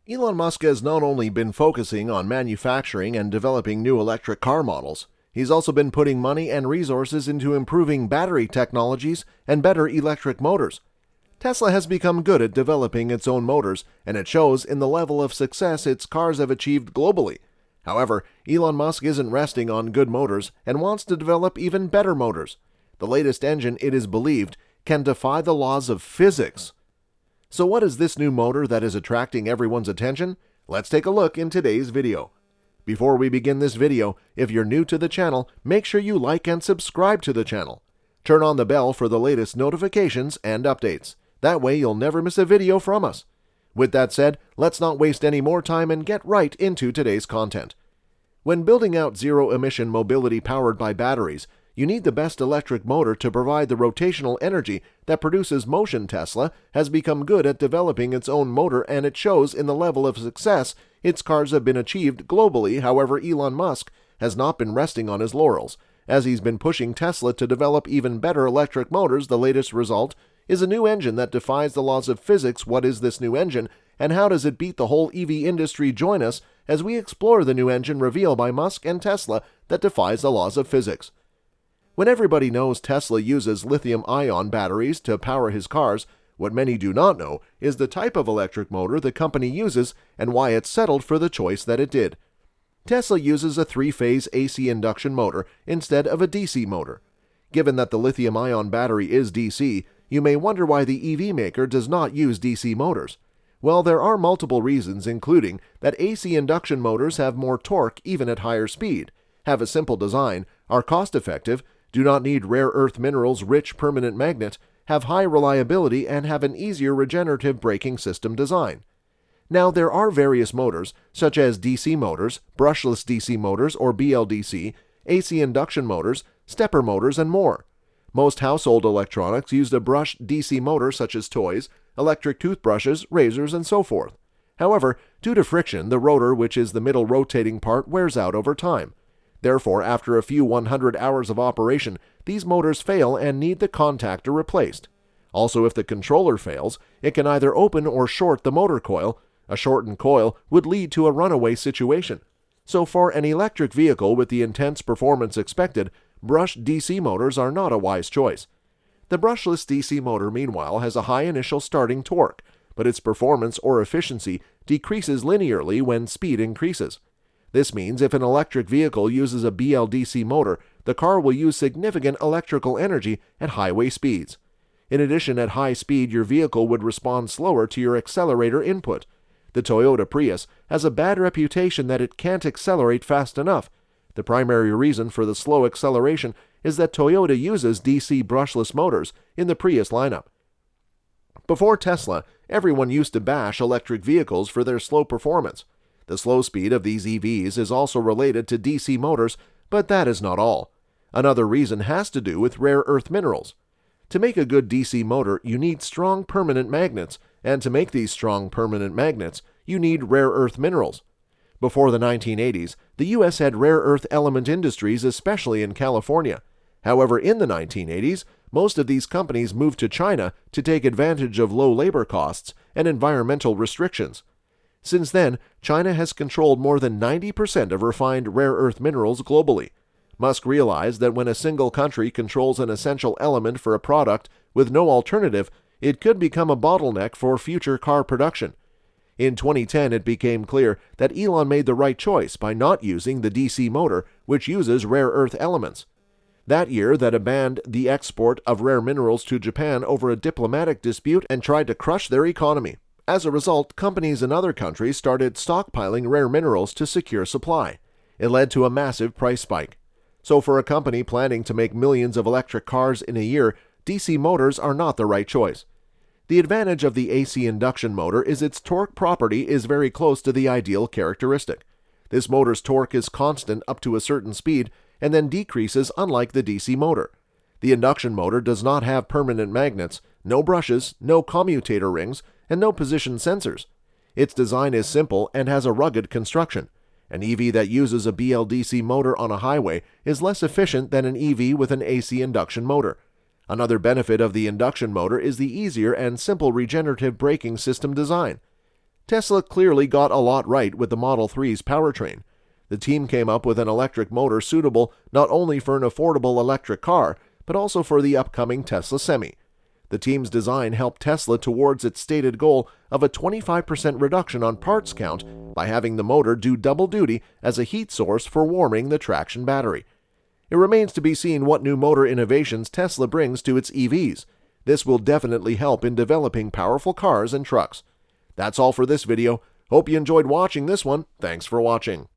Elon Musk has not only been focusing on manufacturing and developing new electric car models, he's also been putting money and resources into improving battery technologies and better electric motors. Tesla has become good at developing its own motors, and it shows in the level of success its cars have achieved globally. However, Elon Musk isn't resting on good motors and wants to develop even better motors. The latest engine, it is believed, can defy the laws of physics. So what is this new motor that is attracting everyone's attention? Let's take a look in today's video. Before we begin this video, if you're new to the channel, make sure you like and subscribe to the channel. Turn on the bell for the latest notifications and updates. That way you'll never miss a video from us. With that said, let's not waste any more time and get right into today's content. When building out zero-emission mobility powered by batteries, you need the best electric motor to provide the rotational energy that produces motion. Tesla has become good at developing its own motor, and it shows in the level of success its cars have been achieved globally. However, Elon Musk has not been resting on his laurels, as he's been pushing Tesla to develop even better electric motors. The latest result is a new engine that defies the laws of physics. What is this new engine, and how does it beat the whole EV industry? Join us as we explore the new engine revealed by Musk and Tesla that defies the laws of physics. When everybody knows Tesla uses lithium-ion batteries to power his cars, what many do not know is the type of electric motor the company uses and why it settled for the choice that it did. Tesla uses a three-phase AC induction motor instead of a DC motor. Given that the lithium-ion battery is DC, you may wonder why the EV maker does not use DC motors. Well, there are multiple reasons, including that AC induction motors have more torque even at higher speed, have a simple design, are cost-effective, do not need rare earth minerals-rich permanent magnet, have high reliability, and have an easier regenerative braking system design. Now, there are various motors, such as DC motors, brushless DC motors or BLDC, AC induction motors, stepper motors, and more. Most household electronics use a brushed DC motor, such as toys, electric toothbrushes, razors, and so forth. However, due to friction, the rotor, which is the middle rotating part, wears out over time. Therefore, after a few 100 hours of operation, these motors fail and need the contactor replaced. Also, if the controller fails, it can either open or short the motor coil. A shortened coil would lead to a runaway situation. So for an electric vehicle with the intense performance expected, brushed DC motors are not a wise choice. The brushless DC motor, meanwhile, has a high initial starting torque, but its performance or efficiency decreases linearly when speed increases. This means if an electric vehicle uses a BLDC motor, the car will use significant electrical energy at highway speeds. In addition, at high speed, your vehicle would respond slower to your accelerator input. The Toyota Prius has a bad reputation that it can't accelerate fast enough. The primary reason for the slow acceleration is that Toyota uses DC brushless motors in the Prius lineup. Before Tesla, everyone used to bash electric vehicles for their slow performance. The slow speed of these EVs is also related to DC motors, but that is not all. Another reason has to do with rare earth minerals. To make a good DC motor, you need strong permanent magnets, and to make these strong permanent magnets, you need rare earth minerals. Before the 1980s, the U.S. had rare earth element industries, especially in California. However, in the 1980s, most of these companies moved to China to take advantage of low labor costs and environmental restrictions. Since then, China has controlled more than 90% of refined rare earth minerals globally. Musk realized that when a single country controls an essential element for a product with no alternative, it could become a bottleneck for future car production. In 2010, it became clear that Elon made the right choice by not using the DC motor, which uses rare earth elements. That year, that banned the export of rare minerals to Japan over a diplomatic dispute and tried to crush their economy. As a result, companies in other countries started stockpiling rare minerals to secure supply. It led to a massive price spike. So for a company planning to make millions of electric cars in a year, DC motors are not the right choice. The advantage of the AC induction motor is its torque property is very close to the ideal characteristic. This motor's torque is constant up to a certain speed and then decreases, unlike the DC motor. The induction motor does not have permanent magnets, no brushes, no commutator rings, and no position sensors. Its design is simple and has a rugged construction. An EV that uses a BLDC motor on a highway is less efficient than an EV with an AC induction motor. Another benefit of the induction motor is the easier and simple regenerative braking system design. Tesla clearly got a lot right with the Model 3's powertrain. The team came up with an electric motor suitable not only for an affordable electric car, but also for the upcoming Tesla Semi. The team's design helped Tesla towards its stated goal of a 25% reduction on parts count by having the motor do double duty as a heat source for warming the traction battery. It remains to be seen what new motor innovations Tesla brings to its EVs. This will definitely help in developing powerful cars and trucks. That's all for this video. Hope you enjoyed watching this one. Thanks for watching.